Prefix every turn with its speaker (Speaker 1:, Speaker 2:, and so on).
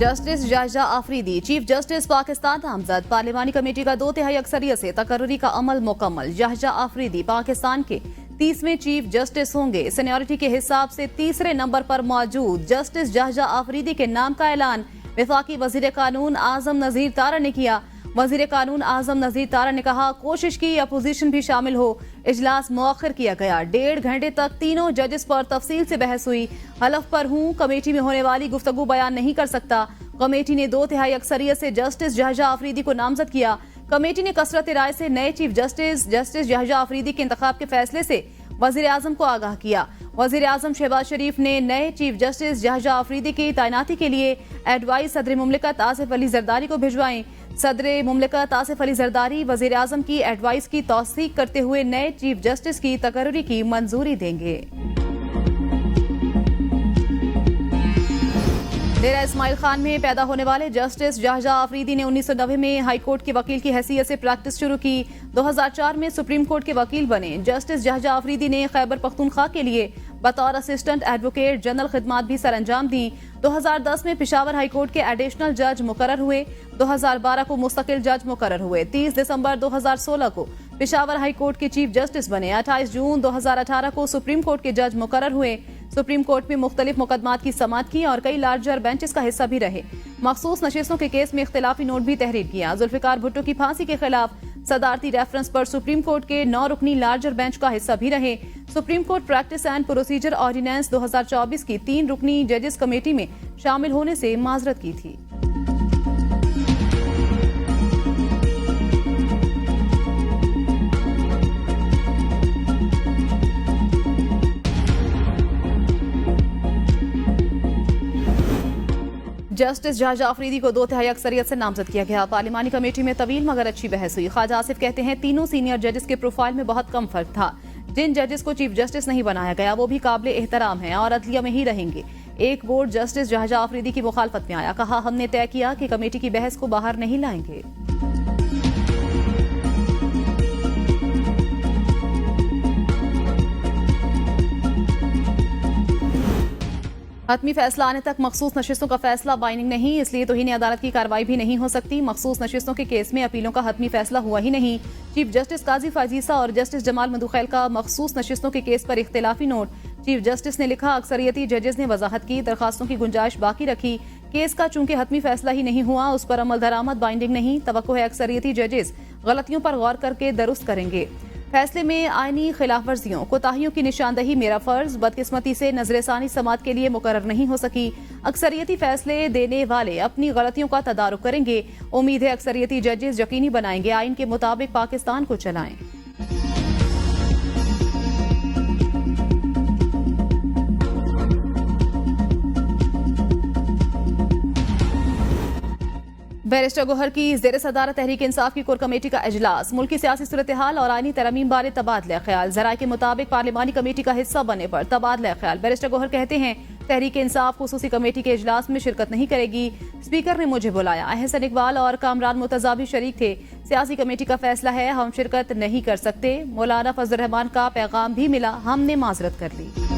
Speaker 1: Justice जायजा Afridi chief justice Pakistan नामजद। पार्लिमानी committee का 2/3 अक्सरियत से तकर्रुरी का अमल मुकम्मल। जायजा आफरीदी पाकिस्तान के 30वें चीफ जस्टिस होंगे। सीनियरिटी के हिसाब से तीसरे नंबर पर मौजूद जस्टिस जायजा आफरीदी के नाम का ऐलान वफाकी वजीर कानून आजम नजीर तारा ने किया। वजीर कानून आजम नजीर तारा ने कहा, कोशिश की अपोजिशन भी शामिल हो। इजलास मौखर किया गया। 1.5 घंटे तक तीनों जजेस पर तफसील से बहस हुई। हलफ पर हूँ, कमेटी में होने वाली गुफ्तगू बयान नहीं कर सकता। कमेटी ने 2/3 अक्सरियत से जस्टिस जायजा आफरीदी को नामजद किया। कमेटी ने कसरत राय से नए चीफ जस्टिस जायजा आफरीदी के इंतखाब के फैसले से वजीर आजम को आगाह किया। वजीर आजम शहबाज शरीफ ने नए चीफ जस्टिस जायजा आफरीदी की तैनाती के लिए एडवाइस सदर मुमलिकत आसिफ अली जरदारी को भिजवाई। सदर मुमलिकत आसिफ अली जरदारी वजीर आजम की एडवाइस की तौसीक करते हुए नए चीफ जस्टिस की तकर्रुरी की मंजूरी देंगे। डेरा इस्माइल खान में पैदा होने वाले जस्टिस जायजा आफरीदी ने 1990 में हाई कोर्ट के वकील की हैसियत से प्रैक्टिस शुरू की। 2004 में सुप्रीम कोर्ट के वकील बने। जस्टिस जायजा आफरीदी ने खैबर पख्तूनख्वा के लिए बतौर असिस्टेंट एडवोकेट जनरल खिदमात भी सर अंजाम दी। 2010 में पेशावर हाई कोर्ट के एडिशनल जज मुकर्रर हुए। 2012 को मुस्तकिल जज मुकर्रर हुए। 30 दिसंबर 2016 को पेशावर हाई कोर्ट के चीफ जस्टिस बने। 28 जून 2018 को सुप्रीम कोर्ट के जज मुकर्रर हुए। सुप्रीम कोर्ट में मुख्तलिफ मुकदमात की समाअत की और कई लार्जर बेंचेस का हिस्सा भी रहे। मखसूस नशिस्तों के केस में इख्तिलाफी नोट भी तहरीर किया। जुल्फिकार भुट्टो की फांसी के खिलाफ सदारती रेफरेंस पर सुप्रीम कोर्ट के 9 रुकनी लार्जर बेंच का हिस्सा भी रहे। Supreme court practice and procedure ordinance 2024 की 3 रुकनी जजेस कमेटी में शामिल होने से माजरत की थी। जस्टिस जायजा आफरीदी को 2/3 अक्सरियत से नामजद किया गया। पार्लिमानी कमेटी में तवील मगर अच्छी बहस हुई। ख्वाजा आसिफ कहते हैं, तीनों सीनियर जजेस के प्रोफाइल में बहुत कम फर्क था। जिन जजेस को चीफ जस्टिस नहीं बनाया गया वो भी काबिल एहतराम हैं और अदलिया में ही रहेंगे। एक बोर्ड जस्टिस जायजा आफरीदी की मुखालफत में आया। कहा, हमने तय किया कि कमेटी की बहस को बाहर नहीं लाएंगे। हतमी फैसला आने तक मखसूस नशिस्तों का फैसला बाइंडिंग नहीं, इसलिए तौहीन अदालत की कार्रवाई भी नहीं हो सकती। मखसूस नशिस्तों के केस में अपीलों का हतमी फैसला हुआ ही नहीं। चीफ जस्टिस काजी फाजीसा और जस्टिस जमाल मधुखैल का मखसूस नशिस्तों के केस पर इख्तिलाफी नोट। चीफ जस्टिस ने लिखा, अक्सरियती जजेस ने वजाहत की, दरखास्तों की गुंजाइश बाकी रखी। केस का चूंकि हतमी फैसला ही नहीं हुआ, उस पर अमल दरामद बाइंडिंग नहीं। तवक्को है अक्सरियती जजेस गलतियों पर गौर करके दुरुस्त करेंगे। फैसले में आईनी खिलाफ वर्जियों कोताहियों की निशानदही मेरा फर्ज। बदकिस्मती से नजरसानी समात के लिए मुकर्रर नहीं हो सकी। अक्सरियती फैसले देने वाले अपनी गलतियों का तदारुक करेंगे। उम्मीद है अक्सरियती जजेस यकीनी बनाएंगे आइन के मुताबिक पाकिस्तान को चलाएं। बैरिस्टर गोहर की ज़ेर सदारत तहरीक इंसाफ की कोर कमेटी का इजलास। मुल्की सियासी सूरत हाल और आईनी तरमीम बारे तबादला ख्याल। जराए के मुताबिक पार्लिमानी कमेटी का हिस्सा बनने पर तबादला ख्याल। बैरिस्टर गोहर कहते हैं, तहरीक इंसाफ खुसूसी कमेटी के इजलास में शिरकत नहीं करेगी। स्पीकर ने मुझे बुलाया। अहसन इकबाल और कामरान मुर्तजा भी शरीक थे। सियासी कमेटी का फैसला है, हम शिरकत नहीं कर सकते। मौलाना फजल रहमान का पैगाम भी मिला, हमने माजरत कर ली।